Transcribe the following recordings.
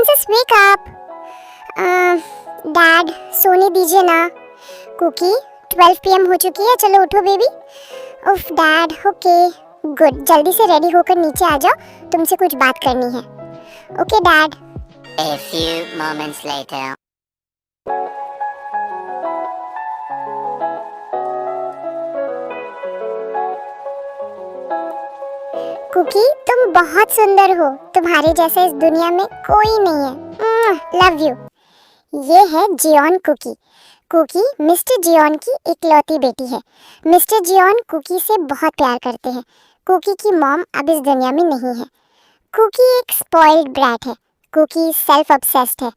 Princess wake up. Dad सोने दीजिए ना। कुकी 12 PM हो चुकी है, चलो उठो बेबी। उफ डैड, ओके गुड, जल्दी से रेडी होकर नीचे आ जाओ, तुमसे कुछ बात करनी है। Okay dad. A few moments later. Cookie तुम बहुत सुंदर हो, तुम्हारे जैसा इस दुनिया में कोई नहीं है। Love you. ये है Jeon Cookie. Cookie mister Jeon की इकलौती बेटी है। मिस्टर जियोन कुकी से बहुत प्यार करते हैं। कुकी की मॉम अब इस दुनिया में नहीं है। कुकी एक स्पॉइल्ड ब्रैट है। कुकी सेल्फ ऑब्सेस्ड है।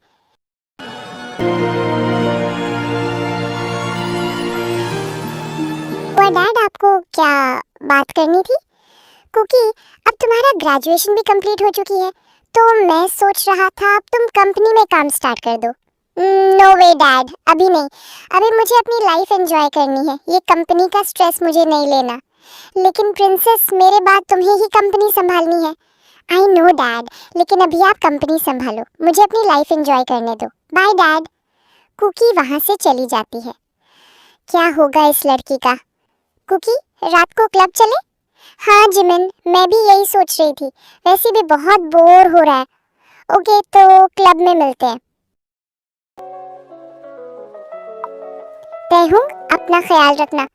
और डैड आपको क्या बात करनी थी? कुकी अब तुम्हारा ग्रेजुएशन भी कंप्लीट हो चुकी है, तो मैं सोच रहा था अब तुम कंपनी में काम स्टार्ट कर दो। नो वे डैड, अभी नहीं। अभी मुझे अपनी लाइफ एंजॉय करनी है, ये कंपनी का स्ट्रेस मुझे नहीं लेना। लेकिन प्रिंसेस, मेरे बाद तुम्हें ही कंपनी संभालनी है। आई नो डैड, लेकिन अभी आप कंपनी संभालो, मुझे अपनी लाइफ एंजॉय करने दो। Bye dad. कुकी वहां से चली जाती है। क्या होगा इस लड़की का? कुकी रात को क्लब चले? हाँ जिमिन, मैं भी यही सोच रही थी, वैसे भी बहुत बोर हो रहा है। ओके तो क्लब में मिलते हैं। तैहुंग अपना ख्याल रखना।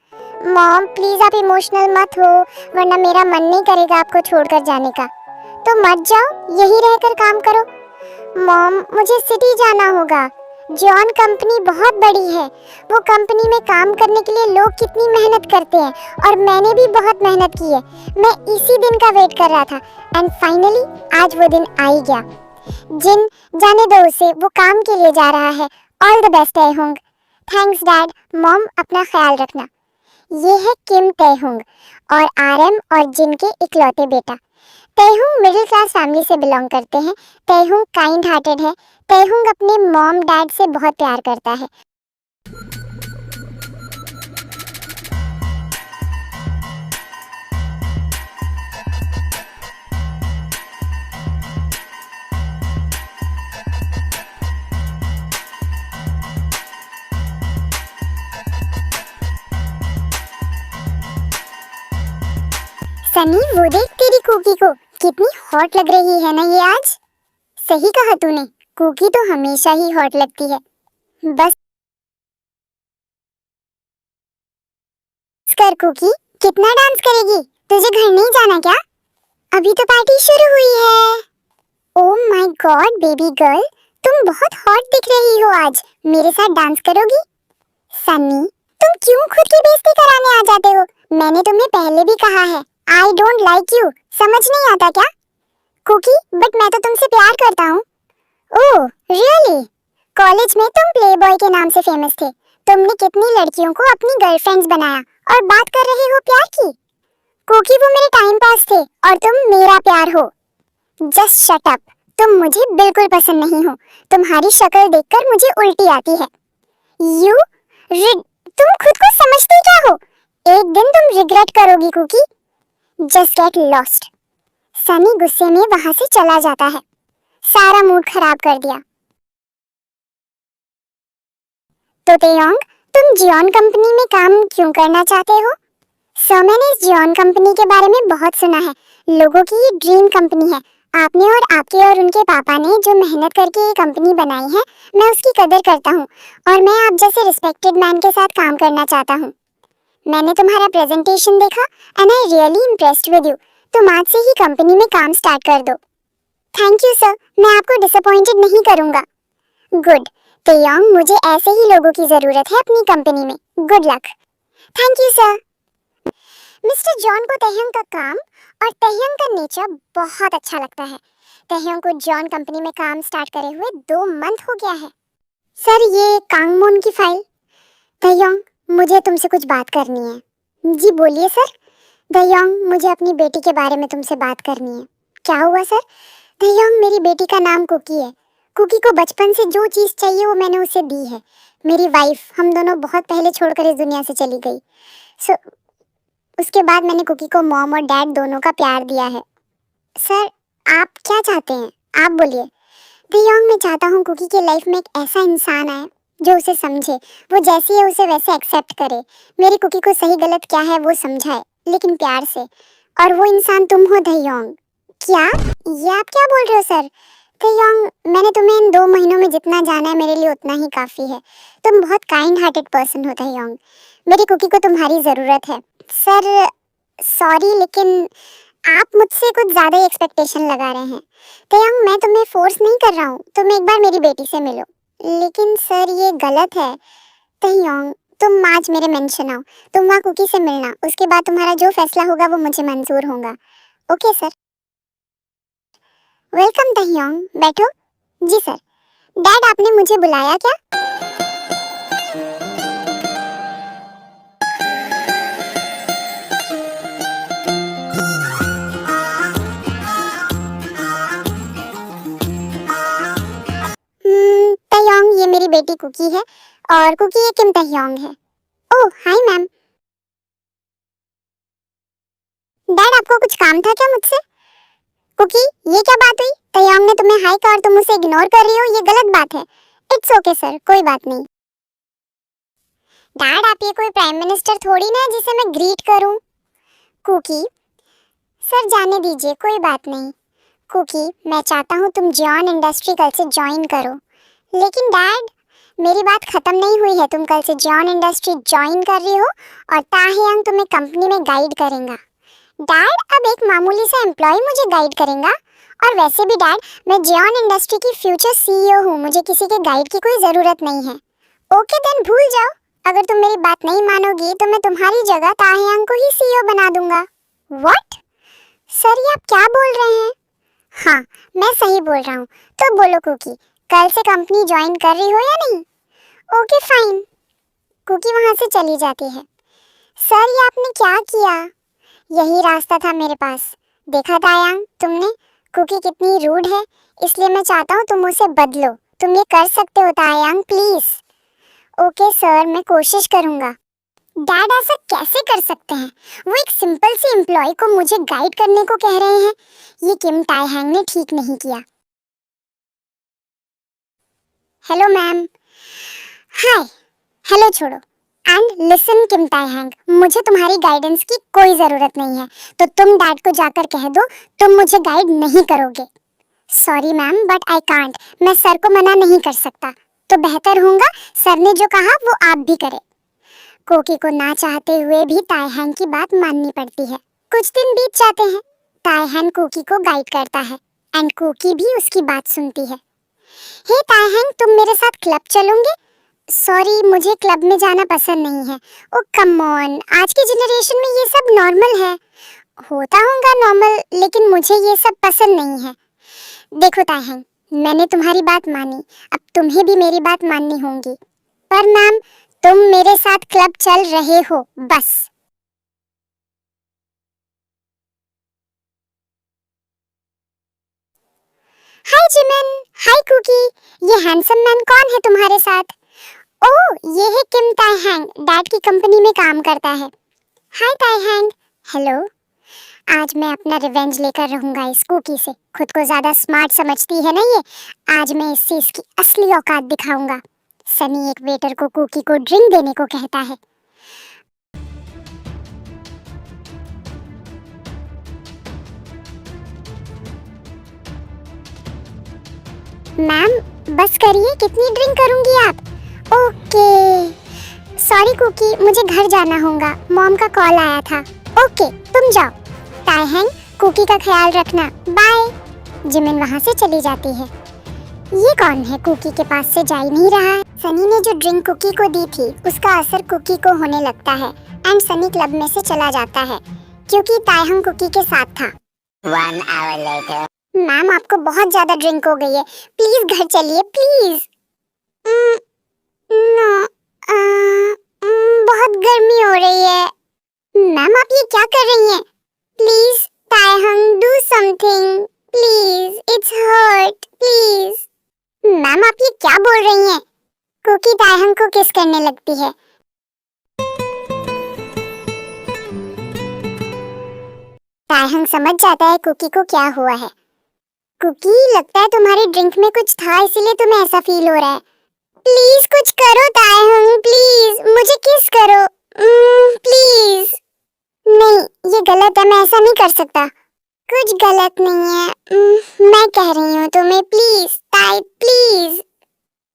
मॉम प्लीज आप इमोशनल मत हो, वरना मेरा मन नहीं करेगा आपको छोड़कर जाने का। तो मत जाओ, यही रहकर काम करो। मॉम मुझे सिटी जाना होगा। जॉन कंपनी बहुत बड़ी है, वो कंपनी में काम करने के लिए लोग कितनी मेहनत करते हैं, और मैंने भी बहुत मेहनत की है। मैं इसी दिन का वेट कर रहा था, एंड फाइनली आज वो दिन आ ही गया। जिन जाने दो उसे, वो काम के लिए जा रहा है। All the best Taehyung. Thanks dad. Mom अपना ख्याल रखना। ये है किम तैहुंग और आरएम और जिन के इकलौते बेटा। तैहुंग मिडिल क्लास फैमिली से बिलोंग करते हैं। तैहुंग काइंड हार्टेड है। तैहुंग अपने मॉम डैड से बहुत प्यार करता है। सनी वो देख तेरी कुकी को, कितनी हॉट लग रही है ना ये आज। सही कहा तूने, कुकी तो हमेशा ही हॉट लगती है। बस कर कुकी, कितना डांस करेगी? तुझे घर नहीं जाना क्या? अभी तो पार्टी शुरू हुई है। Oh my God baby girl, तुम बहुत हॉट दिख रही हो आज। मेरे साथ डांस करोगी? सनी तुम क्यों खुद की बेइज्जती कराने आ जाते हो? मैंने तुम्हें पहले भी कहा है, आई डोंट लाइक यू। समझ नहीं आता क्या? कुकी बट मैं तो तुमसे प्यार करता हूँ। Oh really? कॉलेज में तुम प्लेबॉय के नाम से फेमस थे। तुमने कितनी लड़कियों को अपनी गर्लफ्रेंड्स बनाया, और बात कर रहे हो प्यार की? कुकी वो मेरे टाइम पास थे, और तुम मेरा प्यार हो। जस्ट शट अप, तुम मुझे बिल्कुल पसंद नहीं हो। तुम्हारी शक्ल देखकर मुझे उल्टी आती है। यू तुम खुद को समझते क्या हो? एक दिन तुम रिग्रेट करोगी Cookie. Just get lost. Sunny गुस्से में वहां से चला जाता है। सारा मूड खराब कर दिया। तो तेयोंग, तुम जियोन कंपनी में काम क्यों करना चाहते हो? सर मैंने इस जियोन कंपनी के बारे में बहुत सुना है। लोगों की ये ड्रीम कंपनी है। आपने और आपके और उनके पापा ने जो मेहनत करके ये कंपनी बनाई है, मैं उसकी कदर करता हूँ, और मैं आप जैसे रिस्पेक्टेड मैन के साथ काम करना चाहता हूँ। मैंने तुम्हारा प्रेजेंटेशन देखा and I really impressed with you. तुम आज से ही कंपनी में काम स्टार्ट कर दो। थैंक यू सर, मैं आपको डिसअपॉइंटेड नहीं करूँगा। गुड तेयोंग, मुझे ऐसे ही लोगों की जरूरत है अपनी कंपनी में। Good luck. Thank you sir. Mister John को तैह्योंग का काम और तैह्योंग का नेचर बहुत अच्छा लगता है। तैह्योंग को जॉन कंपनी में काम स्टार्ट करे हुए 2 मंथ हो गया है। सर ये कांगमोन की फाइल। तैह्योंग मुझे तुमसे कुछ बात करनी है। जी बोलिए सर। तैह्योंग मुझे अपनी बेटी के बारे में तुमसे बात करनी है। क्या हुआ सर? तैह्योंग मेरी बेटी का नाम कुकी है। कुकी को बचपन से जो चीज़ चाहिए वो मैंने उसे दी है। मेरी वाइफ, हम दोनों बहुत पहले छोड़कर इस दुनिया से चली गई। उसके बाद मैंने कुकी को मॉम और डैड दोनों का प्यार दिया है। सर आप क्या चाहते हैं? आप बोलिए। दयोंग, मैं चाहता हूँ कुकी के लाइफ में एक ऐसा इंसान आए जो उसे समझे, वो जैसी है उसे वैसे एक्सेप्ट करे, मेरी कुकी को सही गलत क्या है वो समझाए, लेकिन प्यार से। और वो इंसान तुम हो दयोंग। क्या? ये आप क्या बोल रहे हो सर? दयोंग, मैंने तुम्हें इन 2 महीनों में जितना जाना है मेरे लिए उतना ही काफी है। तुम बहुत काइंड हार्टेड पर्सन हो दयोंग। मेरी कुकी को तुम्हारी जरूरत है। सर सॉरी, लेकिन आप मुझसे कुछ ज्यादा ही एक्सपेक्टेशन लगा रहे हैं। दयोंग, मैं तुम्हें फोर्स नहीं कर रहा हूँ, तुम एक बार मेरी बेटी से मिलो। लेकिन सर ये गलत है। दयोंग, तुम आज मेरे मेंशन आओ, तुम वहाँ कुकी से मिलना, उसके बाद तुम्हारा जो फैसला होगा वो मुझे मंजूर होगा। Okay sir. वेलकम दयोंग, बैठो। जी सर। डैड, आपने मुझे बुलाया क्या? तयोंग, ये मेरी बेटी कुकी है और कुकी ये किम तयोंग है। ओह हाय मैम। डैड, आपको कुछ काम था क्या मुझसे? कुकी, ये क्या बात हुई? तयोंग ने तुम्हें हाय कहा और तुम उसे इग्नोर कर रही हो, ये गलत बात है। इट्स ओके सर, कोई बात नहीं। डैड, आप ये कोई प्राइम मिनिस्टर थोड़ी ना है जिसे मैं ग्रीट करूं। कुकी, सर जाने दीजिए, कोई बात नहीं। कुकी, मैं चाहता हूँ तुम जियोन इंडस्ट्री कल से ज्वाइन करो। लेकिन डैड, मेरी बात खत्म नहीं हुई है। तुम कल से जियोन इंडस्ट्री ज्वाइन कर रही हो और ताहयांग तुम्हें कंपनी में गाइड करेगा। डैड, अब एक मामूली सा एम्प्लॉय मुझे गाइड करेगा? और वैसे भी डैड, मैं जियोन इंडस्ट्री की फ्यूचर सीईओ हूँ, मुझे किसी के गाइड की कोई जरूरत नहीं है। ओके देन, भूल जाओ। अगर तुम मेरी बात नहीं मानोगी तो मैं तुम्हारी जगह ताहयांग को ही सीईओ बना दूंगा। व्हाट? सर ये आप क्या बोल रहे हैं? हाँ, मैं सही बोल रहा हूँ। तो बोलो कुकी, कल से कंपनी ज्वाइन कर रही हो या नहीं? Okay fine. कुकी वहां से चली जाती है। सर ये आपने क्या किया? यही रास्ता था मेरे पास। देखा तायांग तुमने, कुकी कितनी रूड है, इसलिए मैं चाहता हूँ तुम उसे बदलो। तुम ये कर सकते हो तायांग, प्लीज। ओके सर, मैं कोशिश करूंगा। डैड, ऐसा कैसे कर सकते हैं? वो एक सिंपल सी एम्प्लॉय को मुझे गाइड करने को कह रहे हैं। ये किम तायहांग ने ठीक नहीं किया। Hello ma'am. हाय। हेलो छोड़ो। एंड लिसन किम तायहांग, मुझे तुम्हारी गाइडेंस की कोई जरूरत नहीं है, तो तुम डैड को जाकर कह दो तुम मुझे गाइड नहीं करोगे। Sorry ma'am, but I can't. मैं सर को मना नहीं कर सकता। तो बेहतर होगा सर ने जो कहा वो आप भी करें। कोकी को ना चाहते हुए भी तायहांग की बात माननी पड़ती है। कुछ दिन बीत जाते हैं। तायहांग कोकी को गाइड करता है एंड कोकी भी उसकी बात सुनती है। हे तायहांग, तुम मेरे साथ क्लब चलोगे? सॉरी, मुझे क्लब में जाना पसंद नहीं है। ओ कम ऑन, आज की जनरेशन में ये सब नॉर्मल है। होता होगा नॉर्मल, लेकिन मुझे ये सब पसंद नहीं है। देखो तायहांग, मैंने तुम्हारी बात मानी, अब तुम्हें भी मेरी बात माननी होगी। पर मैम, तुम मेरे साथ क्लब चल रहे हो, बस। हाय जिमिन, हाय कुकी, ये हैंडसम मैन कौन है तुम्हारे साथ? ओह, ये है किम तायहांग, डैड की कंपनी में काम करता है। हाय तायहांग। हेलो। आज मैं अपना रिवेंज लेकर रहूंगा इस कुकी से। खुद को ज्यादा स्मार्ट समझती है ना ये। आज मैं इससे इसकी असली औकात दिखाऊंगा। सनी एक वेटर को कुकी को ड्रिंक देने को कहता है। मैम बस करिए, कितनी ड्रिंक करूंगी आप? ओके। सॉरी कुकी, मुझे घर जाना होगा, मॉम का कॉल आया था। ओके तुम जाओ। तायहांग, कुकी का ख्याल रखना, बाय। जिमिन वहां से चली जाती है। ये कौन है, कुकी के पास से जा ही नहीं रहा है। सनी ने जो ड्रिंक कुकी को दी थी उसका असर कुकी को होने लगता है एंड सनी क्लब में से चला जाता है क्योंकि तायहांग कुकी के साथ था। 1 hour later. मैम आपको बहुत ज्यादा ड्रिंक हो गई है, प्लीज घर चलिए प्लीज। नो, बहुत गर्मी हो रही है। मैम आप ये क्या कर रही हैं? Please Taehyung, do something please, it's hurt please. Ma'am आप ये क्या बोल रही हैं? कुकी तायहांग को किस करने लगती है। तायहांग समझ जाता है कुकी को क्या हुआ है। कुकी, लगता है तुम्हारी ड्रिंक में कुछ था इसीलिए तुम्हें ऐसा फील हो रहा है। प्लीज कुछ करो तायहंग, प्लीज मुझे किस करो, प्लीज। नहीं, ये गलत है, मैं ऐसा नहीं कर सकता। कुछ गलत नहीं है, मैं कह रही हूँ तुम्हें, प्लीज ताई, प्लीज।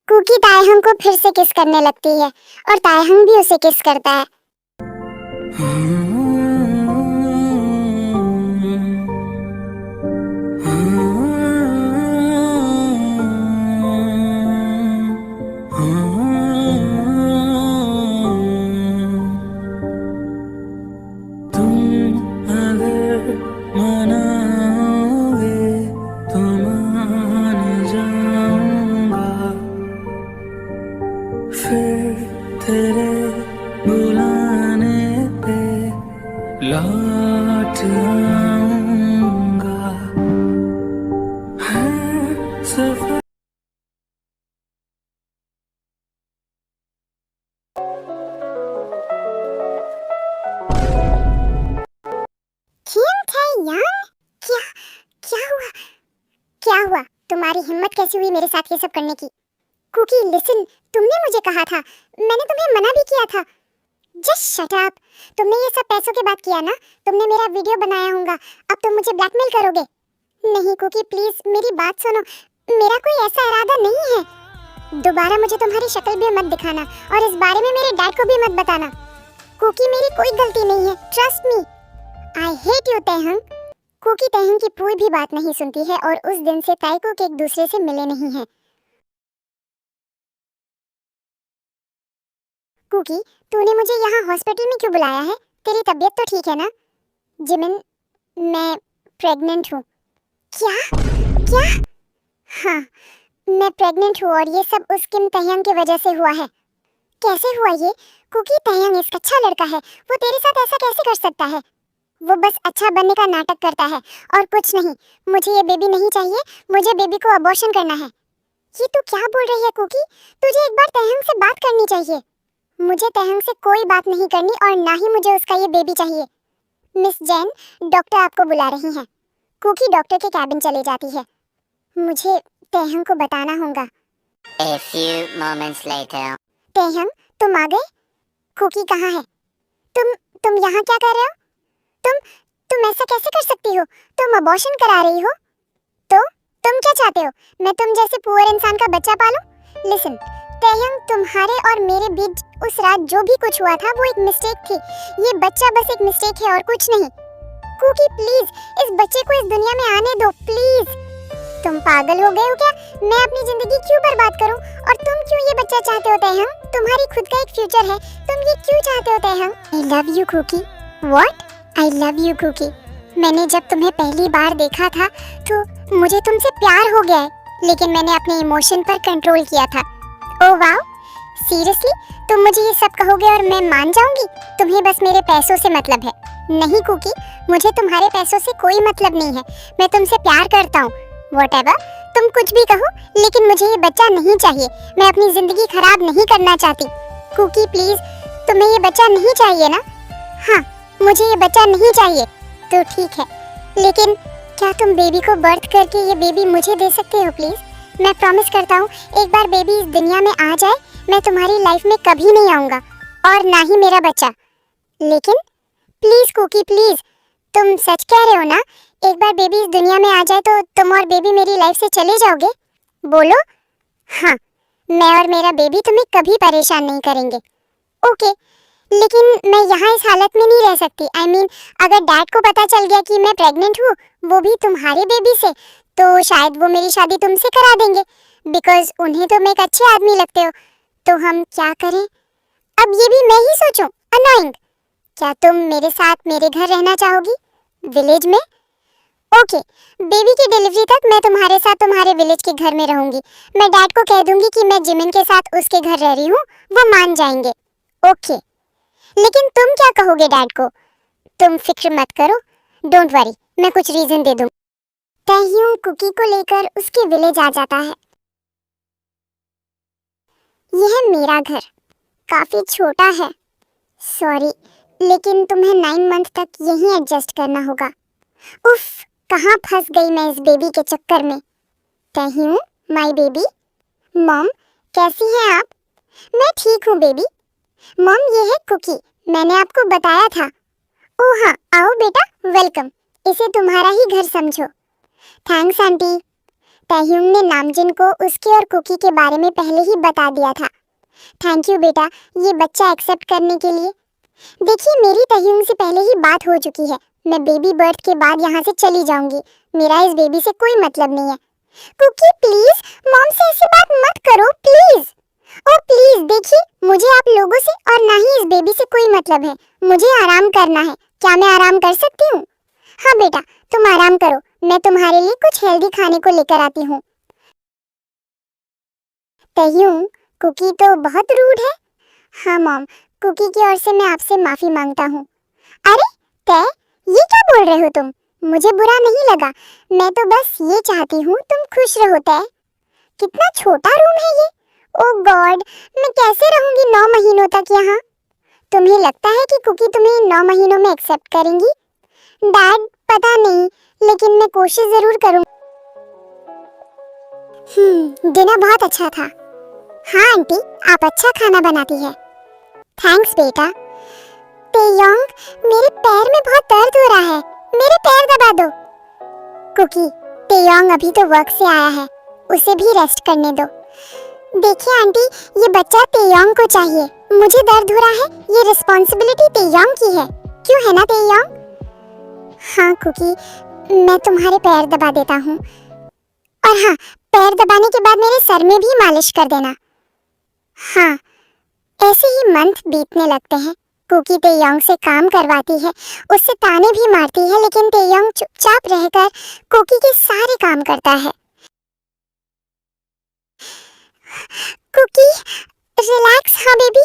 कुकी तायहंग को फिर से किस करने लगती है और तायहंग भी उसे किस करता है। तेरे बुलाने पे लौट आऊंगा, है सफर। क्या क्या हुआ? क्या हुआ? तुम्हारी हिम्मत कैसी हुई मेरे साथ ये सब करने की? कुकी लिसन, तुमने मुझे कहा था, मैंने तुम्हें मना भी किया था। Just shut up. तुमने ये सब पैसों के बात किया ना, तुमने मेरा वीडियो बनाया होगा, अब तुम मुझे ब्लैकमेल करोगे। नहीं कुकी प्लीज मेरी बात सुनो, मेरा कोई ऐसा इरादा नहीं है। दोबारा मुझे तुम्हारी शक्ल भी मत दिखाना और इस बारे में मेरे डैड को भी मत बताना। कुकी मेरी कोई गलती नहीं है, trust me. I hate you Taehyung. Kookie Taehyung की कोई भी बात नहीं सुनती है और उस दिन से तायको एक दूसरे से मिले नहीं हैं। कुकी, तूने मुझे यहाँ हॉस्पिटल में क्यों बुलाया है? तेरी तबीयत तो ठीक है ना? जिमिन, मैं प्रेग्नेंट हूँ। क्या? क्या? हाँ, मैं प्रेग्नेंट हूँ और ये सब उस किम तायहंग की वजह से हुआ है। कैसे हुआ ये? कुकी तायहंग एक अच्छा लड़का है, वो तेरे साथ ऐसा कैसे कर सकता है? वो बस अच्छा बनने का नाटक करता है और कुछ नहीं। मुझे ये बेबी नहीं चाहिए, मुझे बेबी को अबॉर्शन करना है। ये तू क्या बोल रही है कुकी? तुझे एक बार तायहंग से बात करनी चाहिए। मुझे तायहंग से कोई बात नहीं करनी और ना ही मुझे उसका ये बेबी चाहिए। मिस जैन, डॉक्टर आपको बुला रही हैं। कुकी डॉक्टर के कैबिन चली जाती है। मुझे तायहंग को बताना होगा। A few moments later. तायहंग, तुम आ गए? कुकी कहाँ है? तुम यहाँ क्या कर रहे हो? तुम ऐसा कैसे कर सकती हो? तुम अबॉर्शन करा रही हो? तो तुम क्या चाहते हो? मैं तुम जैसे पुअर इंसान का बच्चा पालूं? लिसन तायहंग, तुम्हारे और मेरे बीच उस रात जो भी कुछ हुआ था वो एक मिस्टेक थी। ये बच्चा बस एक मिस्टेक है और कुछ नहीं। कुकी प्लीज इस बच्चे को इस दुनिया में आने दो, प्लीज। तुम पागल हो गए हो क्या? मैं अपनी जिंदगी क्यों बर्बाद करूं और तुम क्यों ये बच्चा चाहते हो तायहंग? तुम्हारी खुद का एक फ्यूचर है, तुम ये क्यों चाहते हो Taehyung? I love you Kookie. What? I love you Kookie. मैंने जब तुम्हें पहली बार देखा था तो मुझे तुमसे प्यार हो गया है, लेकिन मैंने अपने इमोशन पर कंट्रोल किया था। ओह वाओ, सीरियसली तुम मुझे ये सब कहोगे और मैं मान जाऊंगी? तुम्हें बस मेरे पैसों से मतलब है। नहीं कुकी, मुझे तुम्हारे पैसों से कोई मतलब नहीं है, मैं तुमसे प्यार करता हूँ। व्हाटएवर, तुम कुछ भी कहो, लेकिन मुझे ये बच्चा नहीं चाहिए। मैं अपनी जिंदगी खराब नहीं करना चाहती। कुकी प्लीज, तुम्हें ये बच्चा नहीं चाहिए ना? हाँ, मुझे ये बच्चा नहीं चाहिए। तो ठीक है, लेकिन क्या तुम बेबी को बर्थ करके ये बेबी मुझे दे सकते हो प्लीज? मैं प्रॉमिस करता हूँ एक बार बेबी इस दुनिया में आ जाए, मैं तुम्हारी लाइफ में कभी नहीं आऊँगा और ना ही मेरा बच्चा। लेकिन प्लीज कुकी प्लीज, तुम सच कह रहे हो ना? एक बार बेबी इस दुनिया में आ जाए तो तुम और बेबी मेरी लाइफ से चले जाओगे? बोलो। हाँ, मैं और मेरा बेबी तुम्हें कभी परेशान नहीं करेंगे। ओके, लेकिन मैं यहाँ इस हालत में नहीं रह सकती। I mean, अगर डैड को पता चल गया कि मैं प्रेग्नेंट हूँ, वो भी तुम्हारे बेबी से, तो शायद वो मेरी शादी तुमसे करा देंगे, बिकॉज उन्हें तुम एक अच्छे आदमी लगते हो। तो हम क्या करें? अब ये भी मैं ही सोचूं? अनोइंग। क्या तुम मेरे साथ मेरे घर रहना चाहोगी, विलेज में? ओके, बेबी की डिलीवरी तक मैं तुम्हारे साथ तुम्हारे विलेज के घर में रहूंगी। मैं डैड को कह दूंगी कि मैं जिमिन के साथ उसके घर रह रही हूँ, वो मान जाएंगे। ओके, लेकिन तुम क्या कहोगे डैड को? तुम फिक्र मत करो, डोंट वरी, मैं कुछ रीजन दे दूं। तायहंग कुकी को लेकर उसके विलेज आ जाता है। यह है मेरा घर, काफी छोटा है। सॉरी, लेकिन तुम्हें 9 मंथ तक यहीं एडजस्ट करना होगा। उफ, कहाँ फंस गई मैं इस बेबी के चक्कर में। तहयूं, माय बेबी। मॉम, कैसी हैं आप? मैं ठीक हूँ बेबी। मॉम, ये है कुकी, मैंने आपको बताया था। ओह हाँ, आओ बेटा, वेलकम। इसे तुम्हारा ही घर समझो। Thanks aunty. तहयूंग ने नामजिन को उसके और कुकी के बारे में पहले ही बता दिया था। थैंक यू बेटा, ये बच्चा एक्सेप्ट करने के लिए। देखिए, मेरी तहयूंग से पहले ही बात हो चुकी है। मैं बेबी बर्थ के बाद यहाँ से चली जाऊंगी। मेरा इस बेबी से कोई मतलब नहीं है। कुकी प्लीज, मॉम से ऐसी बात मत करो प्लीज। ओ प्लीज, देखिए, मुझे आप लोगों से और ना ही इस बेबी से कोई मतलब है। मुझे आराम करना है। क्या मैं आराम कर सकती हूँ? हाँ बेटा, तुम आराम करो, मैं तुम्हारे लिए कुछ हेल्दी खाने को लेकर आती हूँ। तहयूंग, कुकी तो बहुत रूड है। हाँ मॉम, कुकी की ओर से मैं आपसे माफी मांगता हूँ। अरे तय, ये क्या बोल रहे हो तुम? मुझे बुरा नहीं लगा, मैं तो बस ये चाहती हूँ तुम खुश रहो। तय, कितना छोटा रूम है ये। ओह गॉड, मैं कैसे रहूंगी 9 महीनों तक यहाँ? तुम्हें लगता है कि कुकी तुम्हें 9 महीनों में एक्सेप्ट करेंगी? डैड, पता नहीं, लेकिन मैं कोशिश जरूर करूँगी। डिनर बहुत अच्छा था। हाँ आंटी, आप अच्छा खाना बनाती है। थैंक्स बेटा। तेयोंग, मेरे पैर में बहुत दर्द हो रहा है, मेरे पैर दबा दो। कुकी, तेयोंग अभी तो वर्क से आया है, उसे भी रेस्ट करने दो। देखिए आंटी, ये बच्चा तेयोंग को चाहिए। मुझे दर्द हो रहा है, ये रिस्पॉन्सिबिलिटी तेयोंग की है, क्यों है ना तेयोंग? हाँ कुकी, मैं तुम्हारे पैर दबा देता हूँ। और हाँ, पैर दबाने के बाद मेरे सर में भी मालिश कर देना। हाँ, ऐसे ही मंथ बीतने लगते हैं। कुकी तेयोंग से काम करवाती है, उससे ताने भी मारती है, लेकिन तेयोंग चुपचाप रहकर कुकी के सारे काम करता है। Cookie, relax. हाँ बेबी।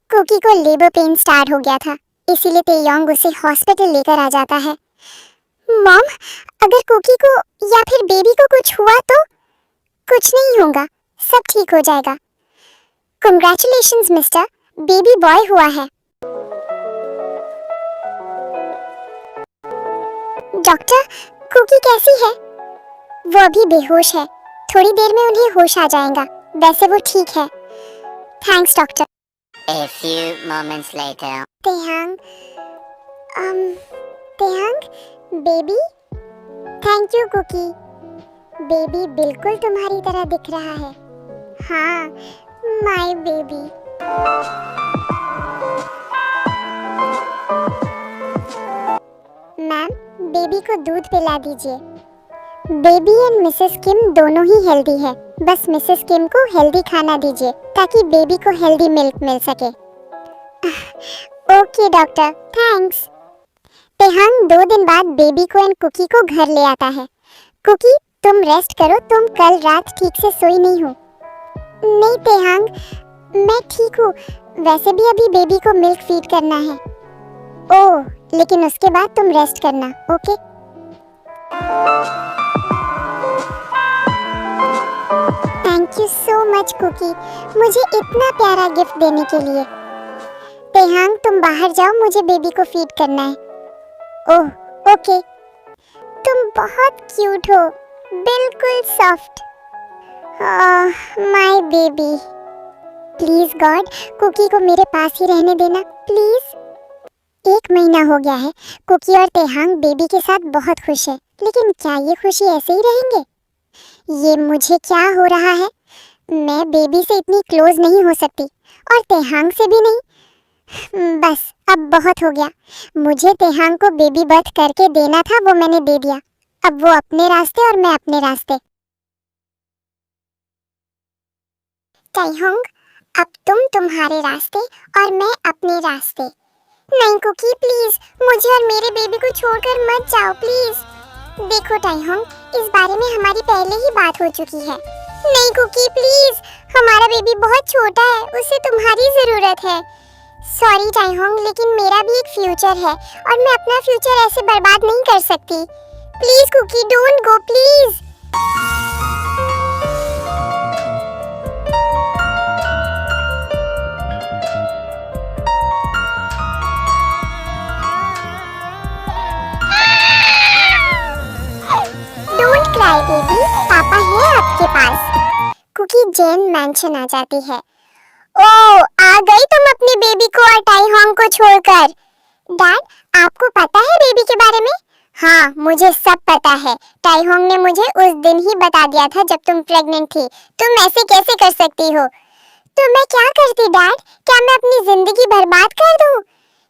कुकी को लेबर पेन स्टार्ट हो गया था, इसीलिए तेयोंग उसे हॉस्पिटल लेकर आ जाता है। मॉम, अगर कुकी को या फिर बेबी को कुछ हुआ तो? कुछ नहीं होगा, सब ठीक हो जाएगा। कंग्रेचुलेशंस मिस्टर, बेबी बॉय हुआ है। डॉक्टर, कुकी कैसी है? वो अभी बेहोश है, थोड़ी देर में उन्हें होश आ जाएगा। वैसे वो ठीक है। Thanks doctor. A few moments later. Taehyung, Taehyung, baby. Thank you Kookie. Baby बिल्कुल तुम्हारी तरह दिख रहा है। हाँ, माय बेबी। मैम, बेबी को दूध पिला दीजिए। बेबी एंड मिसेस किम दोनों ही हेल्दी है, बस मिसेस किम को हेल्दी खाना दीजिए ताकि बेबी को हेल्दी मिल्क मिल सके। Okay doctor, thanks. तेहांग 2 दिन बाद बेबी को एंड कुकी को घर ले आता है। कुकी, तुम रेस्ट करो, तुम कल रात ठीक से सोई नहीं हो। नहीं तेहांग, मैं ठीक हूँ। वैसे भी अभी बेबी को मिल्क फीड करना है। ओह, लेकिन उसके बाद तुम रेस्ट करना, okay? Thank you so much Cookie, मुझे इतना प्यारा गिफ्ट देने के लिए। तेहांग, तुम बाहर जाओ, मुझे बेबी को फीड करना है। Oh, okay. तुम बहुत क्यूट हो, बिल्कुल soft. My baby. Please God, Cookie को मेरे पास ही रहने देना, प्लीज। 1 महीना हो गया है, कुकी और तेहांग बेबी के साथ बहुत खुश है, लेकिन क्या ये खुशी ऐसे ही रहेंगे? ये मुझे क्या हो रहा है? मैं बेबी से इतनी क्लोज नहीं हो सकती, और तेहांग से भी नहीं। बस, अब बहुत हो गया। मुझे तेहांग को बेबी बर्थ करके देना था, वो मैंने दे दिया। अब वो अपने रास्ते और मैं अपने रास्ते। तेहांग, अब तुम तुम्हारे रास्ते और मैं अपने रास्ते। नहीं कुकी प्लीज, मुझे और मेरे बेबी को छोड़कर मत जाओ प्लीज। देखो ताइहोंग, इस बारे में हमारी पहले ही बात हो चुकी है। नहीं कुकी प्लीज, हमारा बेबी बहुत छोटा है, उसे तुम्हारी जरूरत है। सॉरी ताइहोंग, लेकिन मेरा भी एक फ्यूचर है और मैं अपना फ्यूचर ऐसे बर्बाद नहीं कर सकती। Please Kookie, don't go please. Jeon mansion आ जाती है। ओ, आ गई तुम अपनी बेबी को और टाइहोंग को छोड़कर। डैड, आपको पता है बेबी के बारे में? हाँ, मुझे सब पता है। टाइहोंग ने मुझे उस दिन ही बता दिया था जब तुम प्रेग्नेंट थी। तुम ऐसे कैसे कर सकती हो? तो मैं क्या करती डैड? क्या मैं अपनी जिंदगी बर्बाद कर दूं?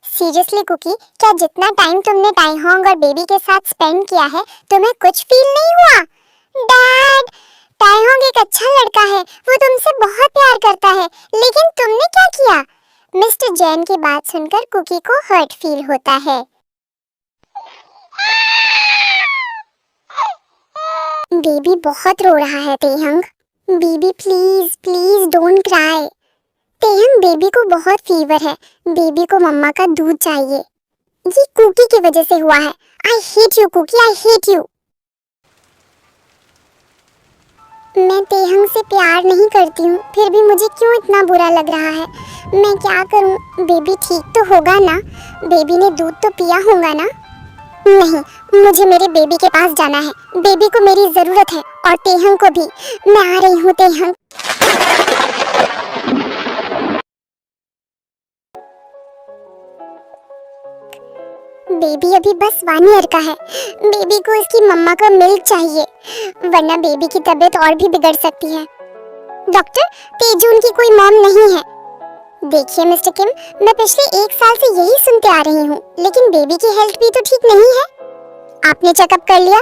सीरियसली कुकी, क्या जितना टाइम तुमने टाइहोंग और बेबी के साथ स्पेंड किया है तुम्हें कुछ फील नहीं हुआ? डैड, टाइहोंग एक अच्छा लड़का है, वो तुमसे बहुत प्यार करता है, लेकिन तुमने क्या किया? मिस्टर जैन की बात सुनकर कुकी को हर्ट फील होता है। बेबी बहुत रो रहा है Taehyung. Baby please please don't cry. Taehyung, baby को बहुत फीवर है, बेबी को मम्मा का दूध चाहिए। ये कुकी की वजह से हुआ है। I hate you Cookie, I hate you. मैं तेहंग से प्यार नहीं करती हूँ, फिर भी मुझे क्यों इतना बुरा लग रहा है? मैं क्या करूँ? बेबी ठीक तो होगा ना? बेबी ने दूध तो पिया होगा ना? नहीं, मुझे मेरे बेबी के पास जाना है। बेबी को मेरी जरूरत है और तेहंग को भी। मैं आ रही हूँ तेहंग। बेबी अभी बस 1 ईयर का है। बेबी को इसकी मम्मा का मिल्क चाहिए, वरना बेबी की तबीयत और भी बिगड़ सकती है। डॉक्टर, तेजून की कोई मॉम नहीं है। देखिए मिस्टर किम, मैं पिछले 1 साल से यही सुनते आ रही हूँ, लेकिन बेबी की हेल्थ भी तो ठीक नहीं है। आपने चेकअप कर लिया?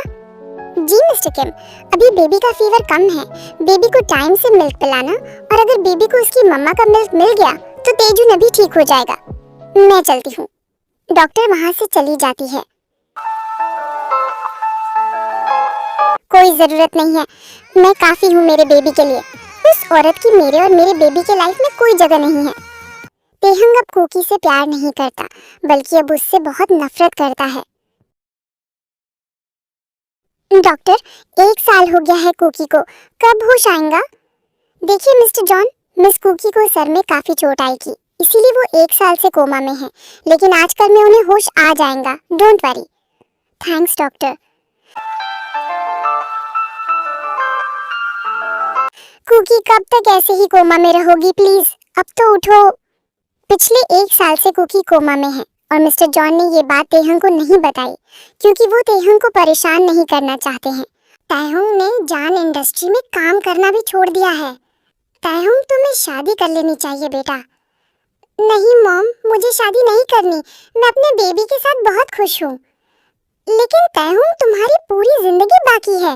जी मिस्टर किम, अभी बेबी का फीवर कम है। बेबी को टाइम से मिल्क पिलाना, और अगर बेबी को उसकी मम्मा का मिल्क मिल गया तो तेजून अभी ठीक हो जाएगा। मैं चलती हूँ। डॉक्टर वहाँ से चली जाती है। कोई जरूरत नहीं है, मैं काफी हूँ मेरे बेबी के लिए। उस औरत की मेरे और मेरे बेबी के लाइफ में कोई जगह नहीं है। तेहंग अब कुकी से प्यार नहीं करता, बल्कि अब उससे बहुत नफरत करता है। डॉक्टर, 1 साल हो गया है कुकी को, कब होश आएगा? देखिए मिस्टर जॉन, मिस कुकी को सर में काफी चोट आई थी, इसीलिए वो 1 साल से कोमा में है, लेकिन आजकल में उन्हें होश आ जाएगा। Don't worry. Thanks doctor. Cookie कब तक ऐसे ही कोमा में रहोगी? प्लीज अब तो उठो। पिछले 1 साल से कुकी कोमा में है और मिस्टर जॉन ने ये बात तेहंग को नहीं बताई, क्योंकि वो तेहंग को परेशान नहीं करना चाहते हैं। तेहंग ने जान इंडस्ट्री में काम करना भी छोड़ दिया है। तेहंग, तुम्हें शादी कर लेनी चाहिए बेटा। नहीं मॉम, मुझे शादी नहीं करनी, मैं अपने बेबी के साथ बहुत खुश हूँ। लेकिन तेहंग, तुम्हारी पूरी जिंदगी बाकी है।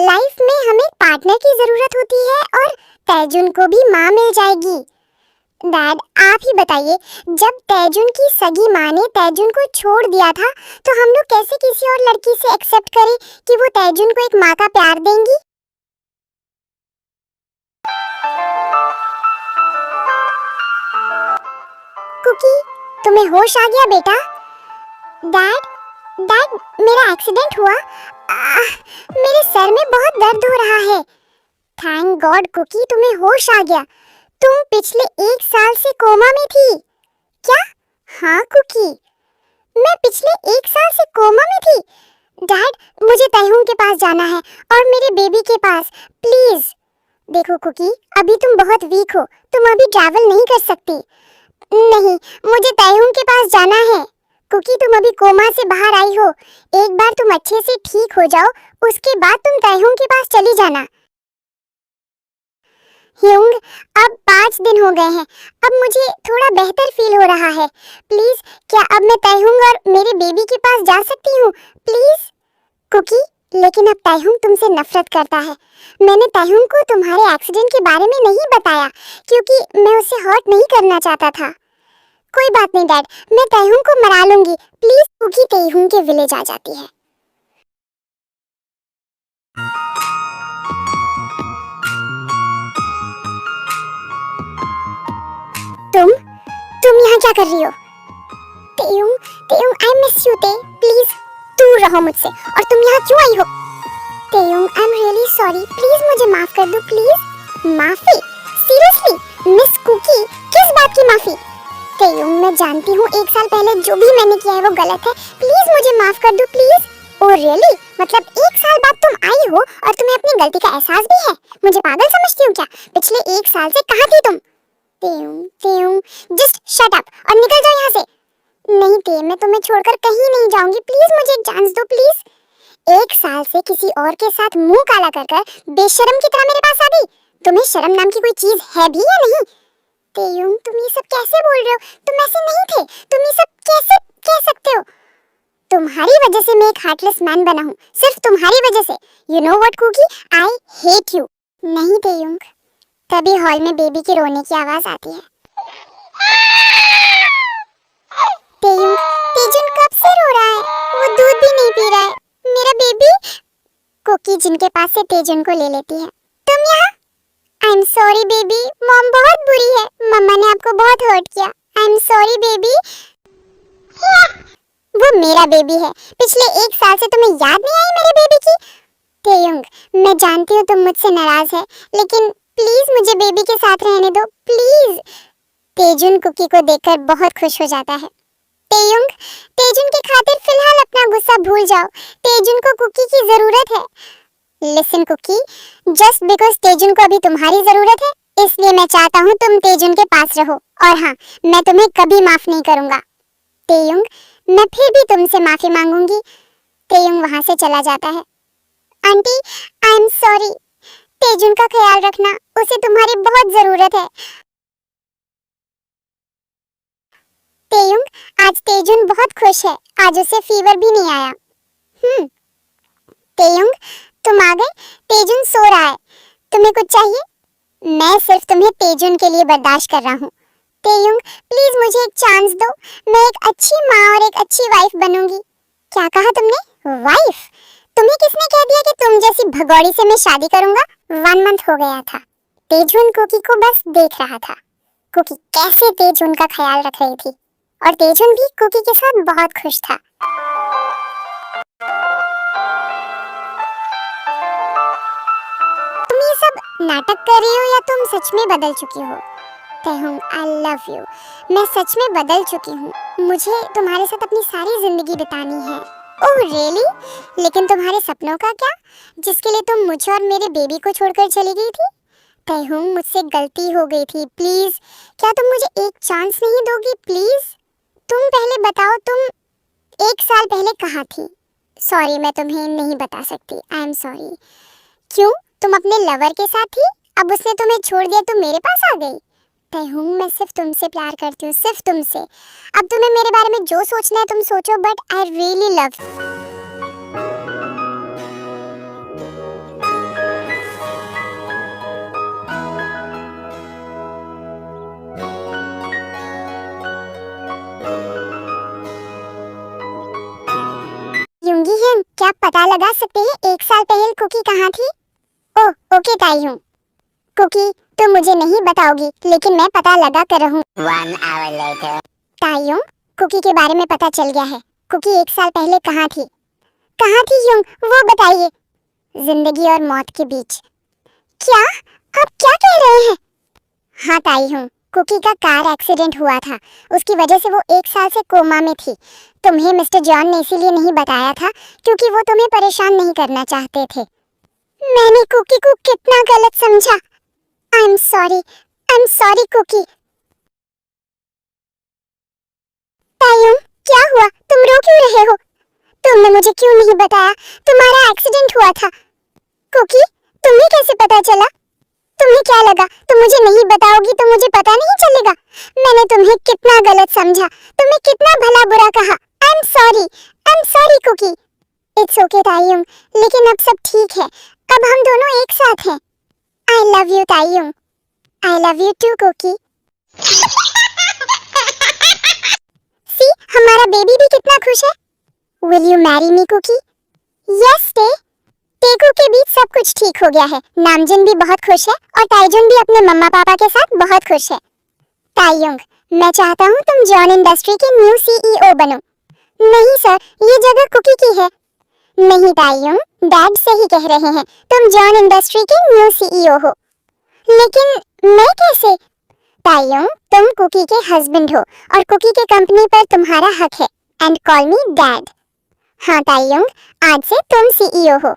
लाइफ में हमें पार्टनर की जरूरत होती है, और तेजुन को भी माँ मिल जाएगी। डैड, आप ही बताइए, जब तेजुन की सगी माँ ने तेजुन को छोड़ दिया था, तो हम लोग कैसे किसी और लड़की से एक्सेप्ट करें कि वो तेजुन को एक माँ का प्यार देंगी? कुकी, तुम्हें होश आ गया बेटा? डैड, डैड, मेरा एक्सीडेंट हुआ। मेरे सर में बहुत दर्द हो रहा है। थैंक गॉड कुकी, तुम्हें होश आ गया। तुम पिछले 1 साल से कोमा में थी क्या? हाँ कुकी, मैं पिछले 1 साल से कोमा में थी। डैड, मुझे तेहुंग के पास जाना है और मेरे बेबी के पास, प्लीज। देखो कुकी, अभी तुम बहुत वीक हो, तुम अभी ट्रैवल नहीं कर सकती। नहीं, मुझे तेहुंग के पास जाना है। कुकी, तुम अभी कोमा से बाहर आई हो, एक बार तुम अच्छे से ठीक हो जाओ, उसके बाद तुम तेहुंग के पास चली जाना। ह्यूंग, अब 5 दिन हो गए हैं, अब मुझे थोड़ा बेहतर फील हो रहा है। प्लीज, क्या अब मैं तेहुंग और मेरे बेबी के पास जा सकती हूँ? प्लीज। कुकी, लेकिन अब तेहुंग तुमसे नफरत करता है। मैंने तेहुंग को तुम्हारे एक्सीडेंट के बारे में नहीं बताया, क्योंकि मैं उसे हर्ट नहीं करना चाहता था। कोई बात नहीं डैड, मैं तेहुंग को मरा लूंगी। प्लीज। कुकी तेहुंग के विलेज आ जाती है। तुम यहाँ क्या कर रही हो? Taehyung, Taehyung, I miss you Tae, please दूर रहो मुझसे। और तुम यहाँ क्यों आई हो? Taehyung, I am really sorry, please मुझे माफ कर दो, प्लीज। माफी? सीरियसली? मिस कुकी, किस बात की माफी? तेयुंग, मैं जानती हूँ 1 साल पहले जो भी मैंने किया है वो गलत है, प्लीज मुझे माफ कर दो, प्लीज। Oh really? मतलब 1 साल बाद तुम आई हो और तुम्हें अपनी गलती का एहसास भी है? मुझे पागल समझती हो क्या? पिछले 1 साल से कहाँ थी तुम? जस्ट शट अप और निकल जाओ यहाँ से। नहीं ते, मैं तुम्हें छोड़कर कहीं नहीं जाऊंगी। प्लीज मुझे एक चांस दो प्लीज। 1 साल से किसी और के साथ मुंह काला कर कर बेशरम की तरह मेरे पास आ गई। तुम्हें शर्म नाम की कोई चीज है भी या नहीं? तेयुंग, तुम ये सब कैसे बोल रहे हो? तुम ऐसे नहीं थे। तुम ये सब कैसे कह सकते हो? तुम्हारी वजह से मैं एक हार्टलेस मैन बना हूँ, सिर्फ तुम्हारी वजह से। You know what Cookie, I hate you. नहीं तेयुंग। तभी हॉल में बेबी के रोने की आवाज आती है। तेयुंग, तेजुन कब से रो रहा है? वो दूध भी नहीं पी रहा है। मेरा बेबी। कुकी जिनके पास से तेजुन को ले लेती है। तुम यहाँ? आई एम सॉरी बेबी, मॉम बहुत बुरी है। मम्मा ने आपको बहुत हर्ट किया। आई एम सॉरी बेबी। वो मेरा बेबी है। पिछले 1 साल से तुम्हें याद नहीं आई मेरे बेबी की? तेयुंग, मैं जानती हूँ तुम मुझसे नाराज है, लेकिन प्लीज मुझे बेबी के साथ रहने दो प्लीज। तेजुन कुकी को देखकर बहुत खुश हो जाता है। तेयुंग, तेजुन की खातिर फिलहाल अपना गुस्सा भूल जाओ। तेजुन को कुकी की जरूरत है। लिसन कुकी, जस्ट बिकॉज तेजुन को अभी तुम्हारी जरूरत है, इसलिए मैं चाहता हूँ तुम तेजुन के पास रहो। और हाँ, मैं तुम्हें कभी माफ नहीं करूंगा। तेयुंग, मैं फिर भी तुमसे माफी मांगूंगी। तेयुंग वहां से चला जाता है। Aunty, I am sorry. तेजुन का ख्याल रखना, उसे तुम्हारी बहुत जरूरत है। तेयुंग, आज तेजुन बहुत खुश है। आज उसे फीवर भी नहीं आया। तेयुंग, तुम आ गए। तेजुन सो रहा है। तुम्हें कुछ चाहिए? मैं सिर्फ तुम्हें तेजुन के लिए बर्दाश्त कर रहा हूँ। तेयुंग, प्लीज मुझे एक चांस दो। मैं एक अच्छी माँ और एक अच्छी वाइफ बनूंगी। क्या कहा तुमने? वाइफ? तुम्हें किसने कह दिया कि तुम जैसी भगौड़ी से मैं शादी करूंगा? 1 मंथ हो गया था। तेजुन कुकी को बस देख रहा था। कुकी कैसे तेजुन का ख्याल रख रही थी, और तेजुन भी कुकी के साथ बहुत खुश था। तुम ये सब नाटक कर रही हो या तुम सच में बदल चुकी हो? तेहुंग, आई लव यू। मैं सच में बदल चुकी हूँ। मुझे तुम्हारे साथ अपनी सारी जिंदगी बितानी है। Oh really? लेकिन तुम्हारे सपनों का क्या, जिसके लिए तुम मुझे और मेरे बेबी को छोड़कर चली गई थी? तेहुंग, मुझसे गलती हो गई थी। प्लीज, क्या तुम मुझे एक चांस नहीं दोगी प्लीज? तुम पहले बताओ, तुम 1 साल पहले कहाँ थी? सॉरी, मैं तुम्हें नहीं बता सकती। आई एम सॉरी। क्यों? तुम अपने लवर के साथ थी, अब उसने तुम्हें छोड़ दिया तो मेरे पास आ गई? तेहुंग, मैं सिर्फ तुमसे प्यार करती हूँ, सिर्फ तुमसे। अब तुम्हें मेरे बारे में जो सोचना है तुम सोचो, बट आई रियली लव। युंगी हिन, क्या पता लगा सकते हैं 1 साल पहले कुकी कहाँ थी? Oh okay ताईहुंग। कुकी, तुम मुझे नहीं बताओगी, लेकिन मैं पता लगा कर रहूं। 1 hour later. ताईयुंग, कुकी के बारे में पता चल गया है। कुकी 1 साल पहले कहाँ थी? कहाँ थी युंग, वो बताइए। जिंदगी और मौत के बीच। क्या? आप क्या कह रहे हैं? हाँ ताईहुंग, कुकी का कार एक्सीडेंट हुआ था। उसकी वजह से वो 1 साल से कोमा में थी। तुम्हें मिस्टर जॉन ने इसीलिए नहीं बताया था, क्योंकि वो तुम्हें परेशान नहीं करना चाहते थे। मैंने कुकी को कितना गलत समझा। I am sorry Kookie. Taehyung, क्या हुआ? तुम रो क्यों रहे हो? तुमने मुझे क्यों नहीं बताया? तुम्हारा एक्सीडेंट हुआ था। कुकी, तुम्हें कैसे पता चला? तुम्हें क्या लगा तुम मुझे नहीं बताओगी तो मुझे पता नहीं चलेगा? मैंने तुम्हें कितना गलत समझा, तुम्हें कितना भला बुरा कहा। I am sorry Kookie. It's okay Taehyung, लेकिन अब सब ठीक है। अब हम दोनों एक साथ हैं। I love you Taehyung. I love you too Kookie. See, हमारा बेबी भी कितना खुश है। Will you marry me Kookie? Yes Tae. तेकू के बीच सब कुछ ठीक हो गया है। नामजिन भी बहुत खुश है और ताइजुन भी अपने मम्मा पापा के साथ बहुत खुश है। तायुंग, मैं चाहता हूँ तुम जॉन इंडस्ट्री के न्यू सीईओ बनो। नहीं सर, ये जगह कुकी की है। नहीं तायुंग, डैड से ही कह रहे हैं, तुम जॉन इंडस्ट्री के न्यू सीईओ हो। लेकिन मैं कैसे? तायुंग, तुम कुकी के हस्बैंड हो और कुकी के कंपनी पर तुम्हारा हक है। And call me dad. हाँ तायुंग, आज से तुम सीईओ हो।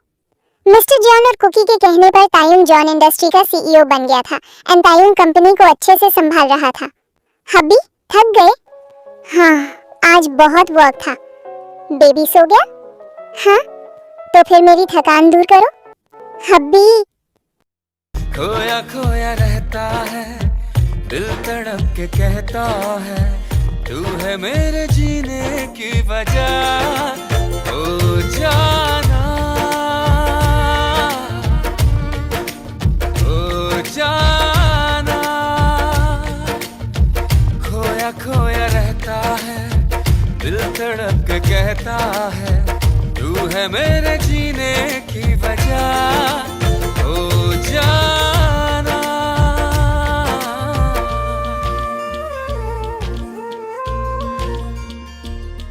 मिस्टर जॉन और कुकी के कहने पर तायुंग जॉन इंडस्ट्री का सीईओ बन गया था एंड तायुंग कंपनी को अच्छे से संभाल रहा था। हब्बी, थक गए? हाँ, आज बहुत वर्क था। बेबी सो गया? हाँ, तो फिर मेरी थकान दूर करो। हब्बी, खोया खोया रहता है, दिल तड़प के कहता है, तू है मेरे जीने की वजह। ओ जाना, ओ जाना, खोया खोया रहता है, दिल तड़प के कहता है, तू है मेरे जीने की वजह। ओ जाना।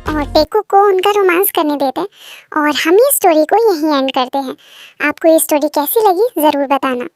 और टेकू को उनका रोमांस करने देते हैं और हम ये स्टोरी को यहीं एंड करते हैं। आपको ये स्टोरी कैसी लगी ज़रूर बताना।